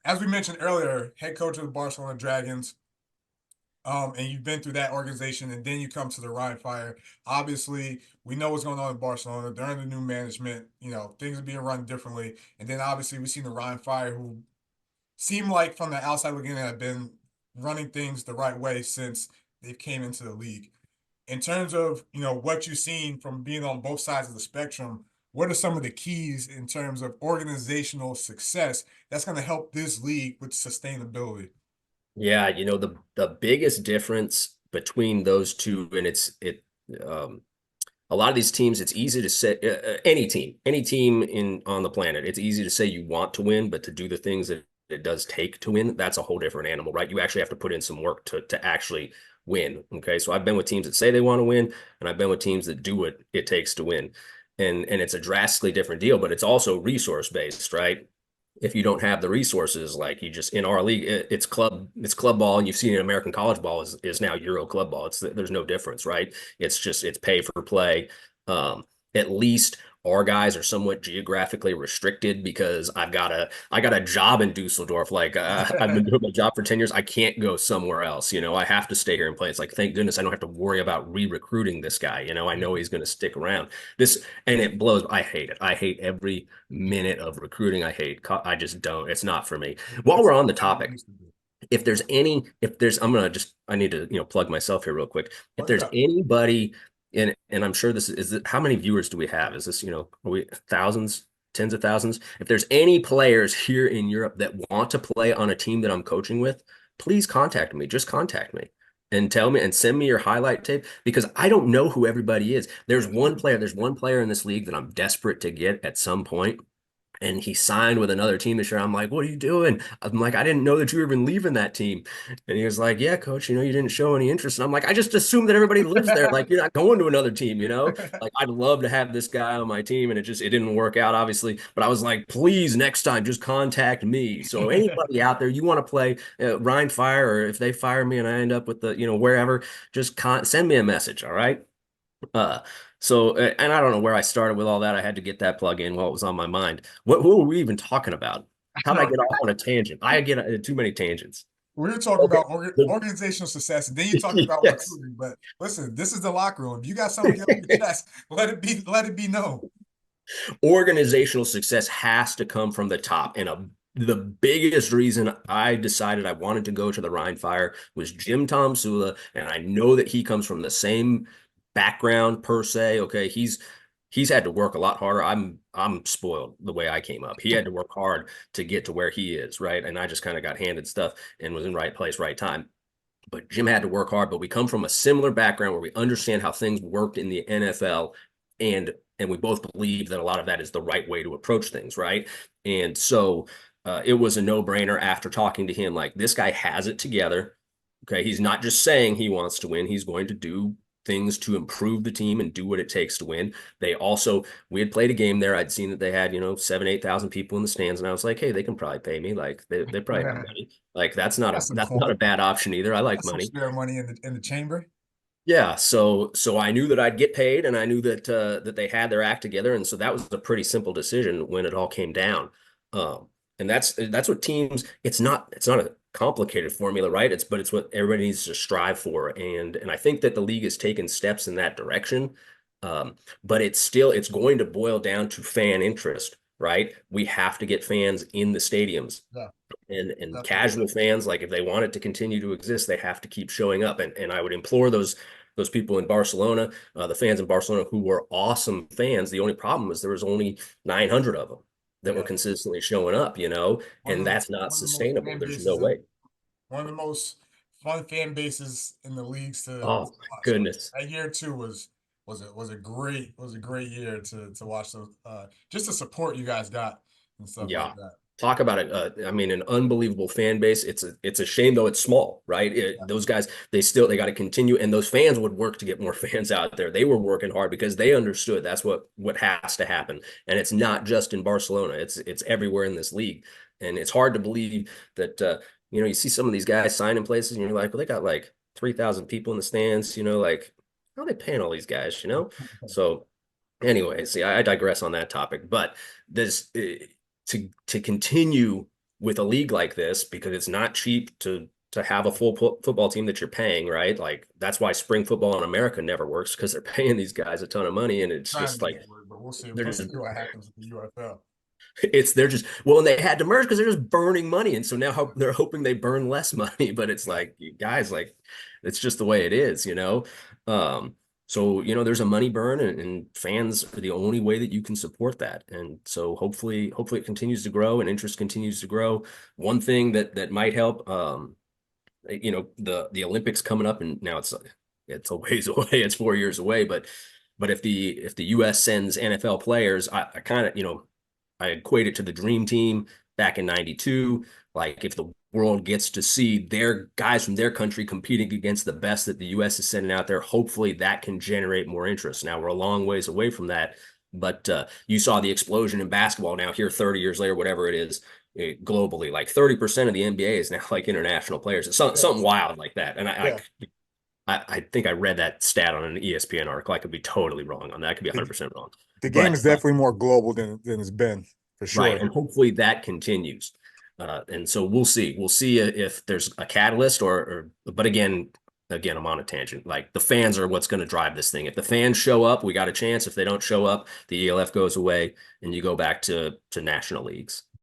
as we mentioned earlier, head coach of the Barcelona Dragons, and you've been through that organization, and then you come to the Rhine Fire. Obviously, we know what's going on in Barcelona. They're under new management. Things are being run differently. And then obviously we've seen the Rhine Fire, who seem like from the outside looking in have been running things the right way since they came into the league. In terms of what you've seen from being on both sides of the spectrum, what are some of the keys in terms of organizational success that's going to help this league with sustainability? Yeah, the biggest difference between those two, and um a lot of these teams, it's easy to say any team in on the planet, it's easy to say you want to win, but to do the things that it does take to win, that's a whole different animal, right? You actually have to put in some work to actually win. Okay. So I've been with teams that say they want to win, and I've been with teams that do what it takes to win. And it's a drastically different deal, but it's also resource based, right? If you don't have the resources, like you just in our league, it's club ball, and you've seen it, American college ball is now Euro club ball. There's no difference, right? It's pay for play. Um, at least our guys are somewhat geographically restricted because I got a job in Dusseldorf. Like I've been doing my job for 10 years. I can't go somewhere else. I have to stay here and play. It's like, thank goodness I don't have to worry about re-recruiting this guy. I know he's going to stick around. And it blows. I hate it. I hate every minute of recruiting. I just don't. It's not for me. While It's we're on the not what it topic, used to be. I'm gonna just, I need to, plug myself here real quick. If Look it there's up. anybody, and I'm sure how many viewers do we have? Is this, are we thousands, tens of thousands? If there's any players here in Europe that want to play on a team that I'm coaching with, please contact me. Just contact me and tell me and send me your highlight tape, because I don't know who everybody is. There's one player in this league that I'm desperate to get at some point, and he signed with another team this year. I'm like, what are you doing? I'm like, I didn't know that you were even leaving that team. And he was like, yeah, coach, you didn't show any interest. And I'm like, I just assumed that everybody lives there. Like, you're not going to another team. Like, I'd love to have this guy on my team. And it didn't work out, obviously. But I was like, please, next time, just contact me. So anybody out there, you want to play Rhine Fire, or if they fire me and I end up with wherever, just send me a message. All right. Uh, and I don't know where I started with all that. I had to get that plug in while it was on my mind. Who were we even talking about? How'd I No, get off on a tangent? I get too many tangents. we were talking Okay. about organizational success, and then you talked about Yes. recruiting. But listen, this is the locker room. If you got something to get off your chest, let it be known. Organizational success has to come from the top. And the biggest reason I decided I wanted to go to the Rhine Fire was Jim Tom Sula. And I know that he comes from the same background per se. Okay. He's had to work a lot harder. I'm spoiled the way I came up. He had to work hard to get to where he is, right? And I just kind of got handed stuff and was in right place, right time. But Jim had to work hard. But we come from a similar background where we understand how things worked in the NFL, and we both believe that a lot of that is the right way to approach things, right? And so it was a no-brainer after talking to him. Like, this guy has it together. Okay, he's not just saying he wants to win. He's going to do things to improve the team and do what it takes to win. We had played a game there. I'd seen that they had, 7, 8,000 people in the stands. And I was like, hey, they can probably pay me. Like they probably have money. Like That's some that's not a coin. bad option either. I like That's some money. spare money in the chamber. Yeah, so I knew that I'd get paid, and I knew that they had their act together, and so that was a pretty simple decision when it all came down. And that's what teams. It's not a complicated formula, right? It's what everybody needs to strive for, and I think that the league has taken steps in that direction. But it's going to boil down to fan interest, right? We have to get fans in the stadiums, Yeah, and definitely. casual fans, like, if they want it to continue to exist, they have to keep showing up. And I would implore those people in Barcelona, the fans in Barcelona who were awesome fans. The only problem is there was only 900 of them that were Yeah, consistently showing up, one of and the that's not one of the most sustainable. fan There's no bases way. and one of the most fun fan bases in the leagues to Oh my watch. goodness. That year too was a great year to watch those just the support you guys got and stuff Yeah. like that. Talk about it. I mean, an unbelievable fan base. It's a shame though it's small, right? Yeah. Those guys, they got to continue, and those fans would work to get more fans out there. They were working hard because they understood that's what has to happen, and it's not just in Barcelona. It's everywhere in this league, and it's hard to believe that you see some of these guys signing places, and you're like, well, they got like 3,000 people in the stands. Like, how are they paying all these guys? So anyway, see, I digress on that topic, but this to continue with a league like this, because it's not cheap to have a full football team that you're paying, right? Like that's why spring football in America never works, because they're paying these guys a ton of money, and it's Trying just to make like it work, but we'll see. they're We'll just see what happens with the UFL. they're just well, and they had to merge because they're just burning money, and so now they're hoping they burn less money. But it's like, guys, like it's just the way it is, you know. So there's a money burn, and fans are the only way that you can support that. And so hopefully it continues to grow and interest continues to grow. One thing that might help, the Olympics coming up, and now it's a ways away. It's 4 years away, but if the U.S. sends NFL players, I kind of I equate it to the dream team back in '92. Like if the world gets to see their guys from their country competing against the best that the U.S. is sending out there, hopefully that can generate more interest. Now we're a long ways away from that, but you saw the explosion in basketball now here 30 years later, whatever it is, globally, like 30% of the NBA is now like international players. It's something wild like that. And Yeah. I think I read that stat on an ESPN article. I could be totally wrong on that. I could be 100% wrong. The game But is definitely more global than it's been, for sure. right, and hopefully that continues. And so we'll see. We'll see if there's a catalyst but again, I'm on a tangent. Like the fans are what's going to drive this thing. If the fans show up, we got a chance. If they don't show up, the ELF goes away and you go back to national leagues.